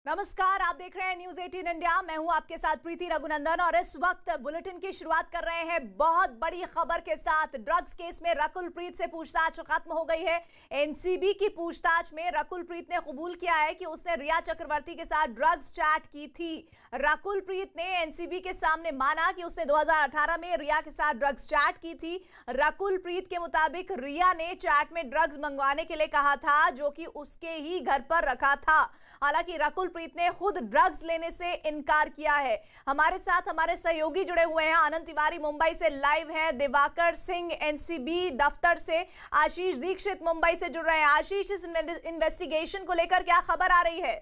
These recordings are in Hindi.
नमस्कार, आप देख रहे हैं न्यूज 18 इंडिया। मैं हूं आपके साथ प्रीति रघुनंदन और इस वक्त बुलेटिन की शुरुआत कर रहे हैं बहुत बड़ी खबर के साथ। ड्रग्स केस में रकुल प्रीत से पूछताछ खत्म हो गई है। एनसीबी की पूछताछ में रकुल प्रीत ने कबूल किया है कि उसने रिया चक्रवर्ती के साथ ड्रग्स चैट की थी। रकुल प्रीत ने एनसीबी के सामने माना कि उसने 2018 में रिया के साथ ड्रग्स चैट की थी। रकुल प्रीत के मुताबिक रिया ने चैट में ड्रग्स मंगवाने के लिए कहा था, जो कि उसके ही घर पर रखा था। हालांकि रकुल प्रीत ने खुद ड्रग्स लेने से इनकार किया है। हमारे साथ हमारे सहयोगी जुड़े हुए हैं। आनंद तिवारी मुंबई से लाइव हैं, दिवाकर सिंह एनसीबी दफ्तर से, आशीष दीक्षित मुंबई से जुड़ रहे हैं। आशीष, इस इन्वेस्टिगेशन को लेकर क्या खबर आ रही है?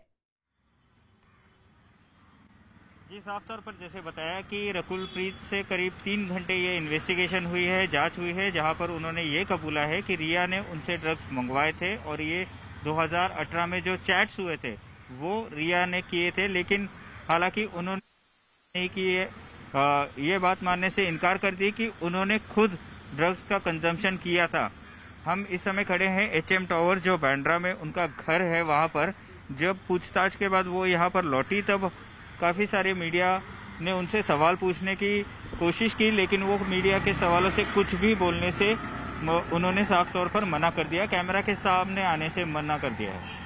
जी, साफ तौर पर जैसे बताया कि रकुल प्रीत से करीब 3 घंटे ये इन्वेस्टिगेशन हुई है, जांच हुई है, जहां पर उन्होंने ये कबूला है कि रिया ने उनसे ड्रग्स मंगवाए थे और ये 2018 में जो चैट्स हुए थे वो रिया ने किए थे। लेकिन हालांकि उन्होंने नहीं किए, ये बात मानने से इनकार कर दी कि उन्होंने खुद ड्रग्स का कंजम्पशन किया था। हम इस समय खड़े हैं एचएम टावर, जो बांद्रा में उनका घर है। वहां पर जब पूछताछ के बाद वो यहाँ पर लौटी, तब काफ़ी सारे मीडिया ने उनसे सवाल पूछने की कोशिश की, लेकिन वो मीडिया के सवालों से कुछ भी बोलने से उन्होंने साफ तौर पर मना कर दिया, कैमरा के सामने आने से मना कर दिया है।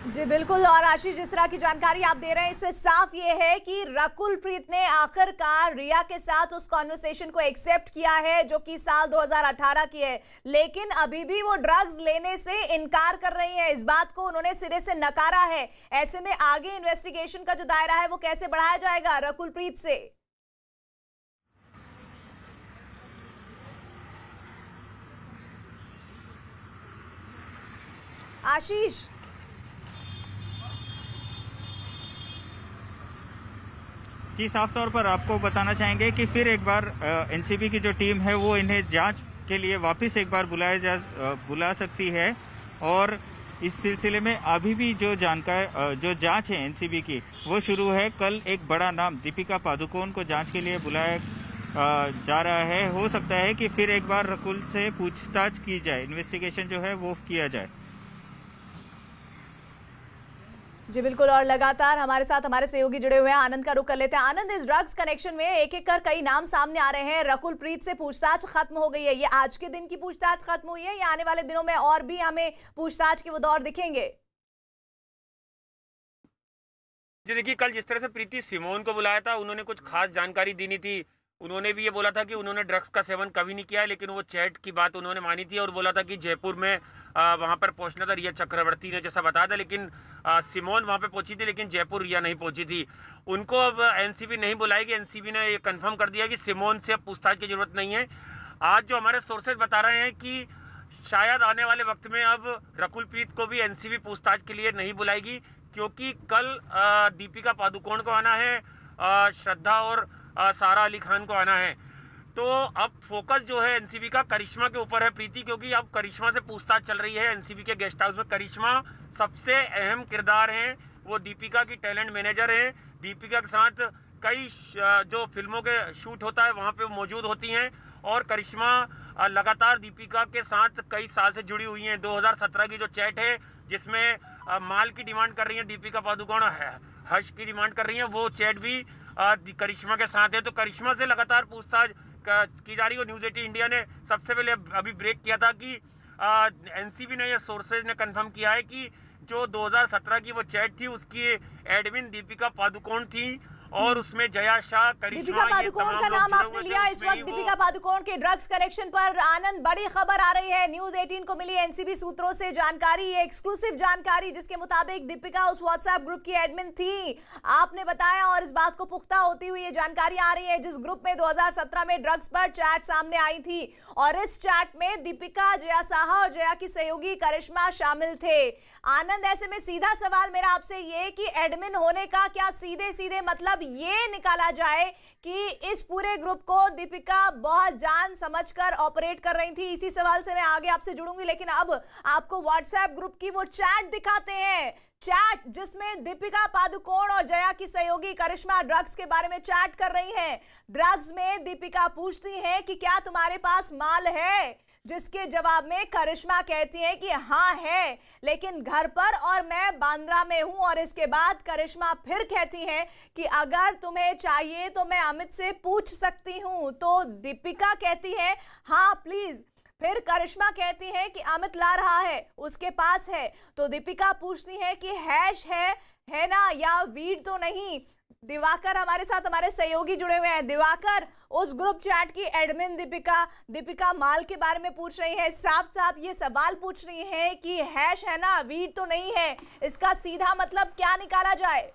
जी बिल्कुल। और आशीष, जिस तरह की जानकारी आप दे रहे हैं, इससे साफ ये है कि रकुल प्रीत ने आखिरकार रिया के साथ उस कॉन्वर्सेशन को एक्सेप्ट किया है जो कि साल 2018 की है, लेकिन अभी भी वो ड्रग्स लेने से इनकार कर रही है। इस बात को उन्होंने सिरे से नकारा है। ऐसे में आगे इन्वेस्टिगेशन का जो दायरा है वो कैसे बढ़ाया जाएगा रकुल प्रीत से? आशीष, जी, साफ तौर पर आपको बताना चाहेंगे कि फिर एक बार एनसीबी की जो टीम है वो इन्हें जांच के लिए वापस एक बार बुला सकती है। और इस सिलसिले में अभी भी जो जांच है एनसीबी की वो शुरू है। कल एक बड़ा नाम दीपिका पादुकोण को जांच के लिए बुलाया जा रहा है। हो सकता है कि फिर एक बार रकुल से पूछताछ की जाए, इन्वेस्टिगेशन जो है वो किया जाए। जी बिल्कुल। और लगातार हमारे साथ हमारे सहयोगी जुड़े हुए हैं। आनंद का रुख कर लेते हैं। आनंद, इस ड्रग्स कनेक्शन में एक एक कर कई नाम सामने आ रहे हैं। रकुल प्रीत से पूछताछ खत्म हो गई है, ये आज के दिन की पूछताछ खत्म हुई है या आने वाले दिनों में और भी हमें पूछताछ के वो दौर दिखेंगे? जी देखिए, कल जिस तरह से प्रीति सिमोन को बुलाया था, उन्होंने कुछ खास जानकारी दी नहीं थी। उन्होंने भी ये बोला था कि उन्होंने ड्रग्स का सेवन कभी नहीं किया है, लेकिन वो चैट की बात उन्होंने मानी थी और बोला था कि जयपुर में वहाँ पर पहुँचना था रिया चक्रवर्ती ने, जैसा बताया था। लेकिन सिमोन वहाँ पे पहुँची थी, लेकिन जयपुर रिया नहीं पहुँची थी। उनको अब एनसीबी नहीं बुलाएगी। एनसीबी ने ये कंफर्म कर दिया कि सिमोन से अब पूछताछ की जरूरत नहीं है। आज जो हमारे सोर्सेज बता रहे हैं कि शायद आने वाले वक्त में अब रकुल प्रीत को भी एनसीबी पूछताछ के लिए नहीं बुलाएगी, क्योंकि कल दीपिका पादुकोण को आना है, श्रद्धा और सारा अली खान को आना है। तो अब फोकस जो है एनसीबी का करिश्मा के ऊपर है प्रीति, क्योंकि अब करिश्मा से पूछताछ चल रही है एनसीबी के गेस्ट हाउस में। करिश्मा सबसे अहम किरदार हैं, वो दीपिका की टैलेंट मैनेजर हैं। दीपिका के साथ कई जो फिल्मों के शूट होता है वहाँ पे मौजूद होती हैं, और करिश्मा लगातार दीपिका के साथ कई साल से जुड़ी हुई हैं। 2017 की जो चैट है जिसमें माल की डिमांड कर रही है दीपिका पादुकोण, हर्ष की डिमांड कर रही है, वो चैट भी करिश्मा के साथ है। तो करिश्मा से लगातार पूछताछ की जा रही है। न्यूज़ 18 इंडिया ने सबसे पहले अभी ब्रेक किया था कि एनसीबी ने, ये सोर्सेज ने कंफर्म किया है कि जो 2017 की वो चैट थी उसकी एडमिन दीपिका पादुकोण थी, और उसमें जया शाह, दीपिका पादुकोण का नाम आपने लिया। इस वक्त दीपिका पादुकोण के ड्रग्स कनेक्शन पर आनंद बड़ी खबर आ रही है। न्यूज़ 18 को मिली एनसीबी सूत्रों से जानकारी, ये एक्सक्लूसिव जानकारी, जिसके मुताबिक दीपिका उस व्हाट्सएप ग्रुप की एडमिन थी, आपने बताया। और इस बात को पुख्ता होती हुई ये जानकारी आ रही है जिस ग्रुप में 2017 में ड्रग्स पर चैट सामने आई थी, और इस चैट में दीपिका, जया साहा और जया की सहयोगी करिश्मा शामिल थे। आनंद, ऐसे में सीधा सवाल मेरा आपसे ये कि एडमिन होने का क्या सीधे सीधे मतलब ये निकाला जाए कि इस पूरे ग्रुप को दीपिका बहुत जान समझकर ऑपरेट कर रही थी? इसी सवाल से मैं आगे आपसे जुड़ूंगी, लेकिन अब आपको व्हाट्सएप ग्रुप की वो चैट दिखाते हैं, चैट जिसमें दीपिका पादुकोण और जया की सहयोगी करिश्मा ड्रग्स के बारे में चैट कर रही हैं। ड्रग्स में दीपिका पूछती हैं कि क्या तुम्हारे पास माल है? जिसके जवाब में करिश्मा कहती है कि हाँ है, लेकिन घर पर और मैं बांद्रा में हूं। और इसके बाद करिश्मा फिर कहती है कि अगर तुम्हें चाहिए तो मैं अमित से पूछ सकती हूं। तो दीपिका कहती है हाँ प्लीज। फिर करिश्मा कहती है कि अमित ला रहा है, उसके पास है। तो दीपिका पूछती है कि हैश है ना, या वीड तो नहीं। दिवाकर हमारे साथ, हमारे सहयोगी जुड़े हुए हैं। दिवाकर, उस ग्रुप चैट की एडमिन दीपिका माल के बारे में पूछ रही है, साफ साफ ये सवाल पूछ रही है कि हैश है ना, वीड तो नहीं है। इसका सीधा मतलब क्या निकाला जाए?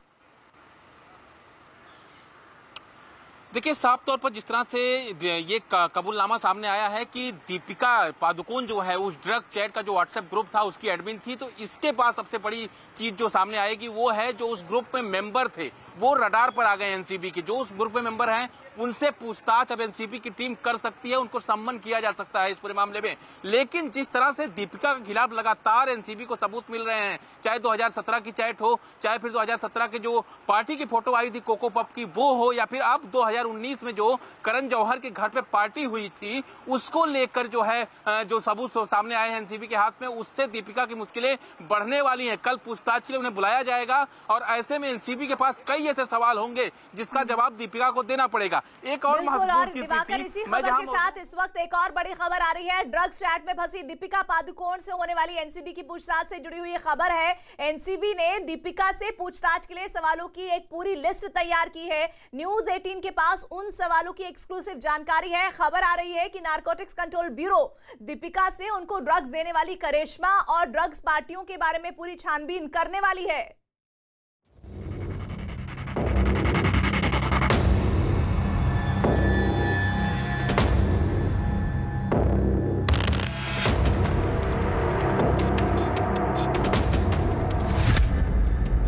देखिए, साफ तौर पर जिस तरह से ये कबूलनामा सामने आया है कि दीपिका पादुकोण जो है उस ड्रग चैट का जो व्हाट्सएप ग्रुप था उसकी एडमिन थी, तो इसके पास सबसे बड़ी चीज जो सामने आएगी वो है जो उस ग्रुप में मेंबर थे वो रडार पर आ गए एनसीबी के। जो उस ग्रुप में मेंबर हैं उनसे पूछताछ अब एनसीबी की टीम कर सकती है, उनको सम्मन किया जा सकता है इस पूरे मामले में। लेकिन जिस तरह से दीपिका के खिलाफ लगातार एनसीबी को सबूत मिल रहे हैं, चाहे 2017 की चैट हो, चाहे फिर 2017 के जो पार्टी की फोटो आई थी कोको पप की वो हो, या फिर अब 2019 में जो करण जौहर के घर पे पार्टी हुई थी उसको लेकर जो है जो सबूत सामने आए हैं एनसीबी के हाथ में, उससे दीपिका की मुश्किलें बढ़ने वाली हैं। कल पूछताछ के लिए उन्हें बुलाया जाएगा और ऐसे में एनसीबी के पास कई ऐसे सवाल होंगे जिसका जवाब दीपिका को देना पड़ेगा। एक और महत्वपूर्ण चीज इसी खबर के साथ इस वक्त एक और बड़ी खबर आ रही है। ड्रग्स चैट में फंसी दीपिका पादुकोण से होने वाली एनसीबी की पूछताछ से जुड़ी हुई खबर है। एनसीबी ने दीपिका से पूछताछ के लिए सवालों की एक पूरी लिस्ट तैयार की है। न्यूज 18 के पास उन सवालों की एक्सक्लूसिव जानकारी है। खबर आ रही है कि नारकोटिक्स कंट्रोल ब्यूरो दीपिका से उनको ड्रग्स देने वाली करिश्मा और ड्रग्स पार्टियों के बारे में पूरी छानबीन करने वाली है।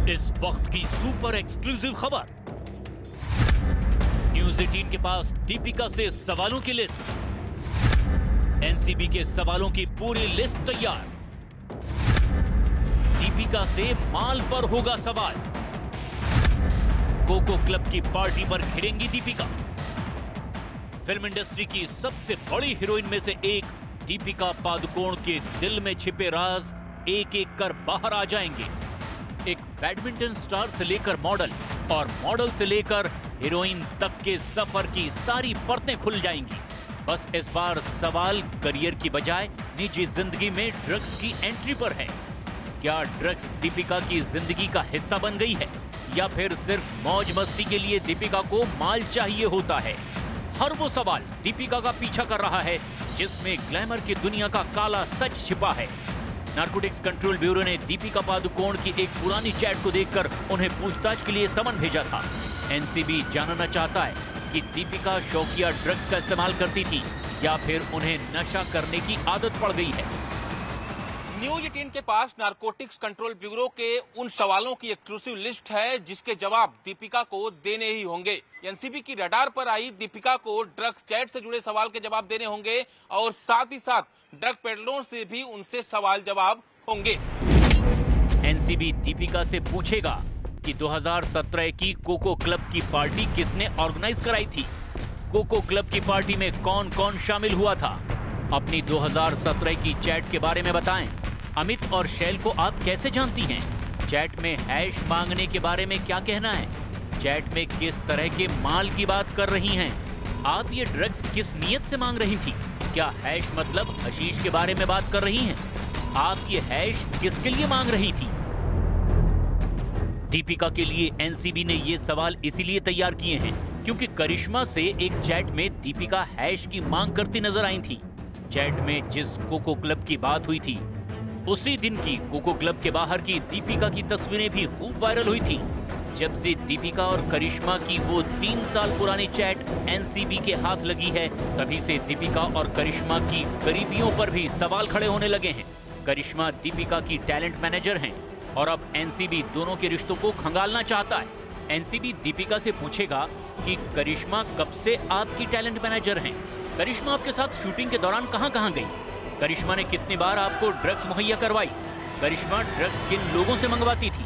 इस वक्त की सुपर एक्सक्लूसिव खबर, न्यूज 18 के पास दीपिका से सवालों की लिस्ट, एनसीबी के सवालों की पूरी लिस्ट तैयार। दीपिका से माल पर होगा सवाल, कोको क्लब की पार्टी पर घिरेंगी दीपिका। फिल्म इंडस्ट्री की सबसे बड़ी हीरोइन में से एक दीपिका पादुकोण के दिल में छिपे राज एक एक कर बाहर आ जाएंगे। एक बैडमिंटन स्टार से लेकर मॉडल और मॉडल से लेकर हीरोइन तक के सफर की सारी परतें खुल जाएंगी। बस इस बार सवाल करियर की बजाय निजी जिंदगी में ड्रग्स की एंट्री पर है। क्या ड्रग्स दीपिका की जिंदगी का हिस्सा बन गई है, या फिर सिर्फ मौज मस्ती के लिए दीपिका को माल चाहिए होता है? हर वो सवाल दीपिका का पीछा कर रहा है जिसमें ग्लैमर की दुनिया का काला सच छिपा है। नारकोटिक्स कंट्रोल ब्यूरो ने दीपिका पादुकोण की एक पुरानी चैट को देखकर उन्हें पूछताछ के लिए समन भेजा था। एनसीबी जानना चाहता है कि दीपिका शौकिया ड्रग्स का इस्तेमाल करती थी या फिर उन्हें नशा करने की आदत पड़ गई है। न्यूज 18 के पास नारकोटिक्स कंट्रोल ब्यूरो के उन सवालों की एक्सक्लूसिव लिस्ट है जिसके जवाब दीपिका को देने ही होंगे। एनसीबी की रडार पर आई दीपिका को ड्रग्स चैट से जुड़े सवाल के जवाब देने होंगे और साथ ही साथ ड्रग पेडलरों से भी उनसे सवाल जवाब होंगे। एनसीबी दीपिका से पूछेगा कि 2017 की कोको क्लब की पार्टी किसने ऑर्गेनाइज कराई थी, कोको क्लब की पार्टी में कौन कौन शामिल हुआ था। अपनी 2017 की चैट के बारे में बताएं। अमित और शैल को आप कैसे जानती हैं? चैट में हैश मांगने के बारे में क्या कहना है? चैट में किस तरह के माल की बात कर रही हैं? आप ये ड्रग्स किस नियत से मांग रही थी? क्या हैश मतलब हशीश के बारे में बात कर रही हैं? आप ये हैश किसके लिए मांग रही थी? दीपिका के लिए एनसीबी ने ये सवाल इसीलिए तैयार किए हैं क्योंकि करिश्मा से एक चैट में दीपिका हैश की मांग करती नजर आई थी। चैट में जिस कोको क्लब की बात हुई थी उसी दिन की कोको क्लब के बाहर की दीपिका की तस्वीरें भी खूब वायरल हुई थी। जब से दीपिका और करिश्मा की वो 3 साल पुरानी चैट एनसीबी के हाथ लगी है, तभी से दीपिका और करिश्मा की करीबियों पर भी सवाल खड़े होने लगे हैं। करिश्मा दीपिका की टैलेंट मैनेजर हैं और अब एनसीबी दोनों के रिश्तों को खंगालना चाहता है। एनसीबी दीपिका से पूछेगा कि करिश्मा कब से आपकी टैलेंट मैनेजर हैं? करिश्मा आपके साथ शूटिंग के दौरान कहां गई? करिश्मा ने कितनी बार आपको ड्रग्स मुहैया करवाई? करिश्मा ड्रग्स किन लोगों से मंगवाती थी?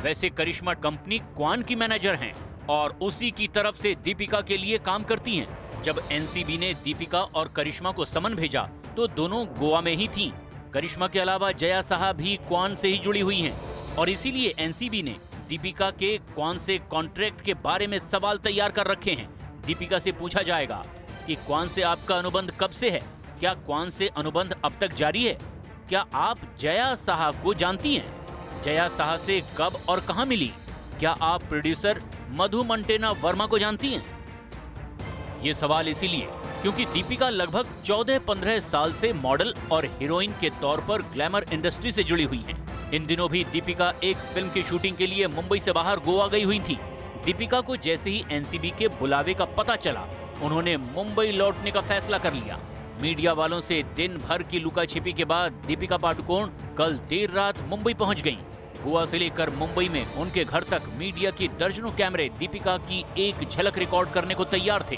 वैसे करिश्मा कंपनी क्वान की मैनेजर हैं और उसी की तरफ से दीपिका के लिए काम करती हैं। जब एनसीबी ने दीपिका और करिश्मा को समन भेजा तो दोनों गोवा में ही थीं। करिश्मा के अलावा जया साहा भी क्वान से ही जुड़ी हुई हैं और इसीलिए एनसीबी ने दीपिका के क्वान से कॉन्ट्रैक्ट के बारे में सवाल तैयार कर रखे हैं। दीपिका से पूछा जाएगा कि क्वान से आपका अनुबंध कब से है, क्या क्वान से अनुबंध अब तक जारी है, क्या आप जया साहा को जानती हैं, जया साहा से कब और कहां मिली, क्या आप प्रोड्यूसर मधु मंटेना वर्मा को जानती हैं। ये सवाल इसीलिए क्योंकि दीपिका लगभग 14-15 साल से मॉडल और हीरोइन के तौर पर ग्लैमर इंडस्ट्री से जुड़ी हुई हैं। इन दिनों भी दीपिका एक फिल्म की शूटिंग के लिए मुंबई से बाहर गोवा गई हुई थी। दीपिका को जैसे ही एनसीबी के बुलावे का पता चला, उन्होंने मुंबई लौटने का फैसला कर लिया। मीडिया वालों से दिन भर की लुका छिपी के बाद दीपिका पादुकोण कल देर रात मुंबई पहुंच गईं। गोवा से लेकर मुंबई में उनके घर तक मीडिया की दर्जनों कैमरे दीपिका की एक झलक रिकॉर्ड करने को तैयार थे।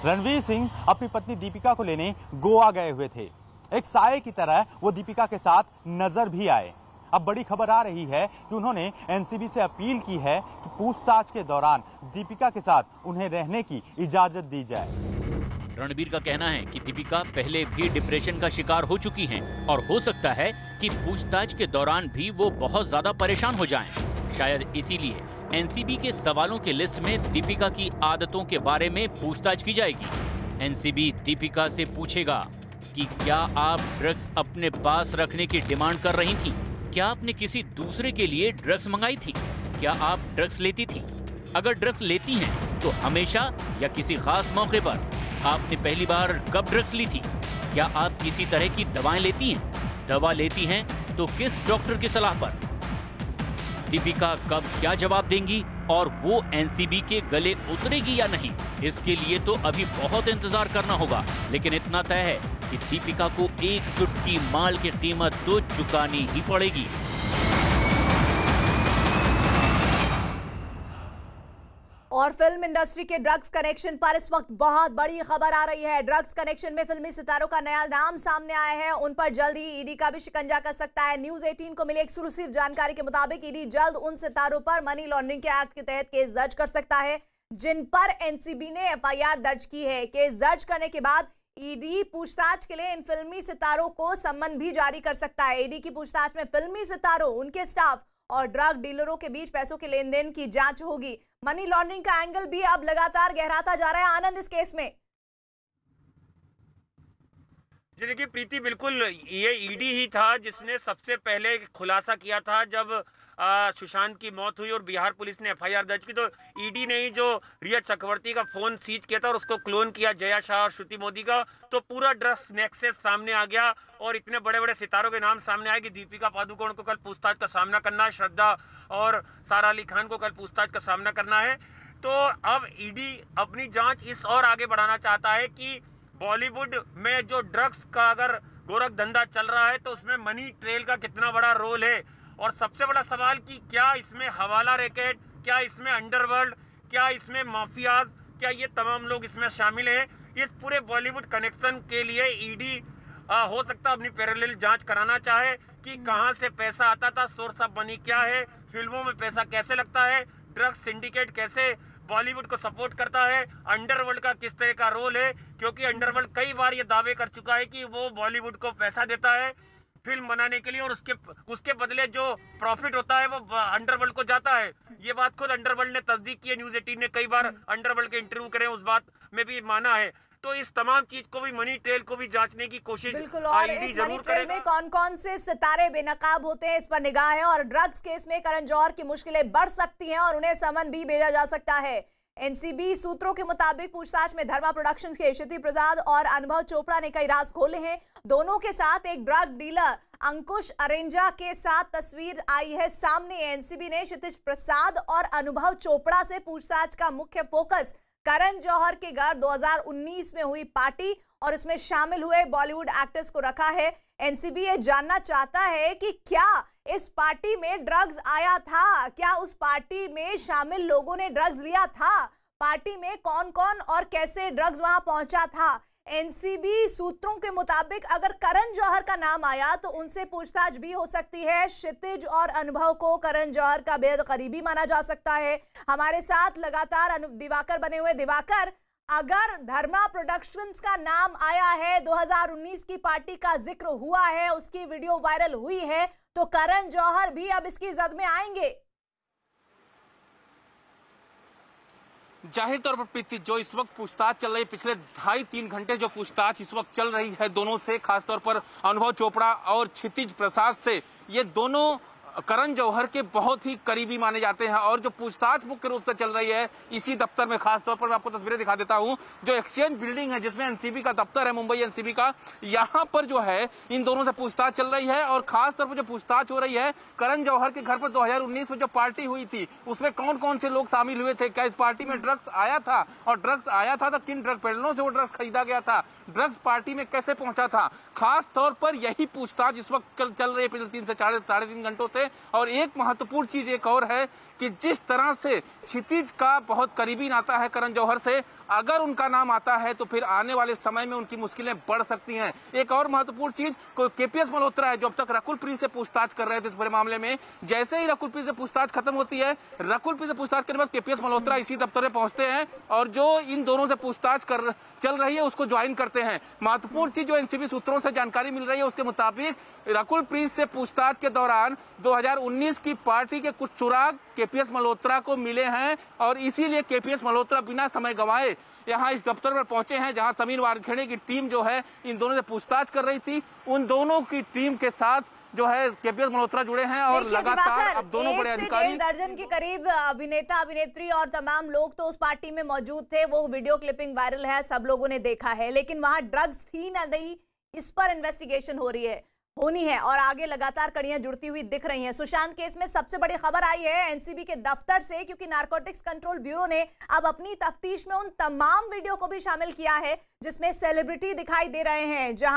रणवीर सिंह अपनी पत्नी दीपिका को लेने गोवा गए हुए थे। एक साये की तरह वो दीपिका के साथ नजर भी आए। अब बड़ी खबर आ रही है कि उन्होंने एनसीबी से अपील की है कि पूछताछ के दौरान दीपिका के साथ उन्हें रहने की इजाजत दी जाए। रणबीर का कहना है कि दीपिका पहले भी डिप्रेशन का शिकार हो चुकी हैं और हो सकता है कि पूछताछ के दौरान भी वो बहुत ज्यादा परेशान हो जाएं। शायद इसीलिए एनसीबी के सवालों की लिस्ट में दीपिका की आदतों के बारे में पूछताछ की जाएगी। एनसीबी दीपिका से पूछेगा कि क्या आप ड्रग्स अपने पास रखने की डिमांड कर रही थी, क्या आपने किसी दूसरे के लिए ड्रग्स मंगाई थी, क्या आप ड्रग्स लेती थी, अगर ड्रग्स लेती हैं तो हमेशा या किसी खास मौके पर, आपने पहली बार कब ड्रग्स ली थी, क्या आप किसी तरह की दवाएं लेती हैं, दवा लेती हैं तो किस डॉक्टर की सलाह पर। दीपिका कब क्या जवाब देंगी और वो एनसीबी के गले उतरेगी या नहीं, इसके लिए तो अभी बहुत इंतजार करना होगा। लेकिन इतना तय है कि दीपिका को एक चुटकी माल की कीमत तो चुकानी ही पड़ेगी। और फिल्म इंडस्ट्री के ड्रग्स कनेक्शन पर इस वक्त बहुत बड़ी खबर आ रही है। ड्रग्स कनेक्शन में फिल्मी सितारों का नया नाम सामने आया है। उन पर जल्द ही ईडी का भी शिकंजा कस सकता है। न्यूज 18 को मिली एक्सक्लूसिव जानकारी के मुताबिक ईडी जल्द उन सितारों पर मनी लॉन्ड्रिंग के एक्ट के तहत केस दर्ज कर सकता है जिन पर एनसीबी ने एफआईआर दर्ज की है। केस दर्ज करने के बाद ईडी पूछताछ के लिए इन फिल्मी सितारों को सम्मन भी जारी कर सकता है। ईडी की पूछताछ में फिल्मी सितारों, उनके स्टाफ और ड्रग डीलरों के बीच पैसों के लेन देन की जांच होगी। मनी लॉन्ड्रिंग का एंगल भी अब लगातार गहराता जा रहा है। आनंद, इस केस में जी देखिए प्रीति, बिल्कुल ये ईडी ही था जिसने सबसे पहले खुलासा किया था जब सुशांत की मौत हुई और बिहार पुलिस ने एफआईआर दर्ज की। तो ईडी ने ही जो रिया चक्रवर्ती का फोन सीज किया था और उसको क्लोन किया जया शाह और श्रुति मोदी का, तो पूरा ड्रग्स नेक्सस सामने आ गया और इतने बड़े बड़े सितारों के नाम सामने आए कि दीपिका पादुकोण को कल पूछताछ का सामना करना है, श्रद्धा और सारा अली खान को कल पूछताछ का सामना करना है। तो अब ईडी अपनी जांच इस और आगे बढ़ाना चाहता है कि बॉलीवुड में जो ड्रग्स का अगर गोरख धंधा चल रहा है तो उसमें मनी ट्रेल का कितना बड़ा रोल है। और सबसे बड़ा सवाल कि क्या इसमें हवाला रैकेट, क्या इसमें अंडरवर्ल्ड, क्या इसमें माफियाज, क्या ये तमाम लोग इसमें शामिल हैं। इस पूरे बॉलीवुड कनेक्शन के लिए ईडी हो सकता है अपनी पैरेलल जांच कराना चाहे कि कहां से पैसा आता था, सोर्स ऑफ मनी क्या है, फिल्मों में पैसा कैसे लगता है, ड्रग्स सिंडिकेट कैसे बॉलीवुड को सपोर्ट करता है, अंडरवर्ल्ड का किस तरह का रोल है। क्योंकि अंडरवर्ल्ड कई बार ये दावे कर चुका है कि वो बॉलीवुड को पैसा देता है फिल्म बनाने के लिए और उसके बदले जो प्रॉफिट होता है वो अंडरवर्ल्ड को जाता है। ये बात खुद अंडरवर्ल्ड ने तस्दीक की है। न्यूज 18 ने कई बार अंडरवर्ल्ड के इंटरव्यू करे, उस बात में भी माना है। तो इस तमाम चीज को भी, मनी ट्रेल को भी जांचने की कोशिश बिल्कुल। और इस मनी ट्रेल में कौन कौन से सितारे बेनकाब होते हैं, इस पर निगाह है। और ड्रग्स केस में करण जौहर की मुश्किलें बढ़ सकती हैं और उन्हें समन भी भेजा जा सकता है। एनसीबी सूत्रों के मुताबिक पूछताछ में धर्मा प्रोडक्शंस के क्षिति प्रसाद और अनुभव चोपड़ा ने कई राज खोले हैं। दोनों के साथ एक ड्रग डीलर अंकुश अरेंजा के साथ तस्वीर आई है सामने। एनसीबी ने क्षितिज प्रसाद और अनुभव चोपड़ा से पूछताछ का मुख्य फोकस करण जौहर के घर 2019 में हुई पार्टी और उसमें शामिल हुए बॉलीवुड एक्टर्स को रखा है। एनसीबी ये जानना चाहता है कि क्या इस पार्टी में ड्रग्स आया था, क्या उस पार्टी में शामिल लोगों ने ड्रग्स लिया था, पार्टी में कौन कौन और कैसे ड्रग्स वहां पहुंचा था। एनसीबी सूत्रों के मुताबिक अगर करण जौहर का नाम आया तो उनसे पूछताछ भी हो सकती है। क्षितिज और अनुभव को करण जौहर का बेहद करीबी माना जा सकता है। हमारे साथ लगातार दिवाकर बने हुए। दिवाकर, अगर धर्मा प्रोडक्शंस का नाम आया है, 2019 की पार्टी का जिक्र हुआ है, उसकी वीडियो वायरल हुई है, तो करण जौहर भी अब इसकी जद में आएंगे। जाहिर तौर पर प्रीति, जो इस वक्त पूछताछ चल रही है, पिछले 2.5-3 घंटे जो पूछताछ इस वक्त चल रही है दोनों से, खासतौर पर अनुभव चोपड़ा और क्षितिज प्रसाद से, ये दोनों करण जौहर के बहुत ही करीबी माने जाते हैं। और जो पूछताछ मुख्य रूप से चल रही है इसी दफ्तर में, खासतौर पर मैं आपको तस्वीरें दिखा देता हूं, जो एक्सचेंज बिल्डिंग है जिसमें एनसीबी का दफ्तर है, मुंबई एनसीबी का, यहां पर जो है इन दोनों से पूछताछ चल रही है। और खासतौर पर जो पूछताछ हो रही है, करण जौहर के घर पर 2019 में जो पार्टी हुई थी उसमें कौन कौन से लोग शामिल हुए थे, क्या इस पार्टी में ड्रग्स आया था, और ड्रग्स आया था तो किन ड्रग पेडलरों से वो ड्रग्स खरीदा गया था, ड्रग्स पार्टी में कैसे पहुंचा था, खास तौर पर यही पूछताछ इस वक्त चल रही है पिछले 3 से 3.5 घंटों से। और एक महत्वपूर्ण चीज एक और है कि जिस तरह से क्षितिज का बहुत करीबी नाता है करण जौहर से, अगर उनका नाम आता है तो फिर आने वाले समय में उनकी मुश्किलें बढ़ सकती हैं। एक और महत्वपूर्ण चीज, केपीएस मल्होत्रा है जो अब तक रकुल प्रीत से पूछताछ कर रहे थे इस पूरे मामले में, जैसे ही रकुल प्रीत से पूछताछ खत्म होती है, रकुल प्रीत से पूछताछ करने के बाद केपीएस मल्होत्रा इसी दफ्तर में पहुंचते हैं और जो इन दोनों से पूछताछ चल रही है उसको ज्वाइन करते हैं। महत्वपूर्ण चीज जो एनसीबी सूत्रों से जानकारी मिल रही है उसके मुताबिक रकुल प्रीत से पूछताछ के दौरान 2019 की पार्टी के कुछ सुराग केपीएस मल्होत्रा को मिले हैं और इसीलिए केपीएस मल्होत्रा बिना समय गंवाए यहां इस दफ्तर पर पहुंचे हैं, जहां समीर वानखेड़े की टीम जो है इन दोनों से पूछताछ कर रही थी। उन दोनों की टीम के साथ जो है केपीएस मल्होत्रा जुड़े हैं और लगातार अब दोनों बड़े अधिकारी, 1 दर्जन के करीब अभिनेता अभिनेत्री और तमाम लोग तो उस पार्टी में मौजूद थे। वो वीडियो क्लिपिंग वायरल है, सब लोगों ने देखा है, लेकिन वहां ड्रग्स थी ना नहीं, इस पर इन्वेस्टिगेशन होनी है और आगे लगातार कड़ियां जुड़ती हुई दिख रही हैं। सुशांत केस में सबसे बड़ी खबर आई है एनसीबी के दफ्तर से, क्योंकि नारकोटिक्स कंट्रोल ब्यूरो ने अब अपनी तफ्तीश में उन तमाम वीडियो को भी शामिल किया है जिसमें सेलिब्रिटी दिखाई दे रहे हैं, जहां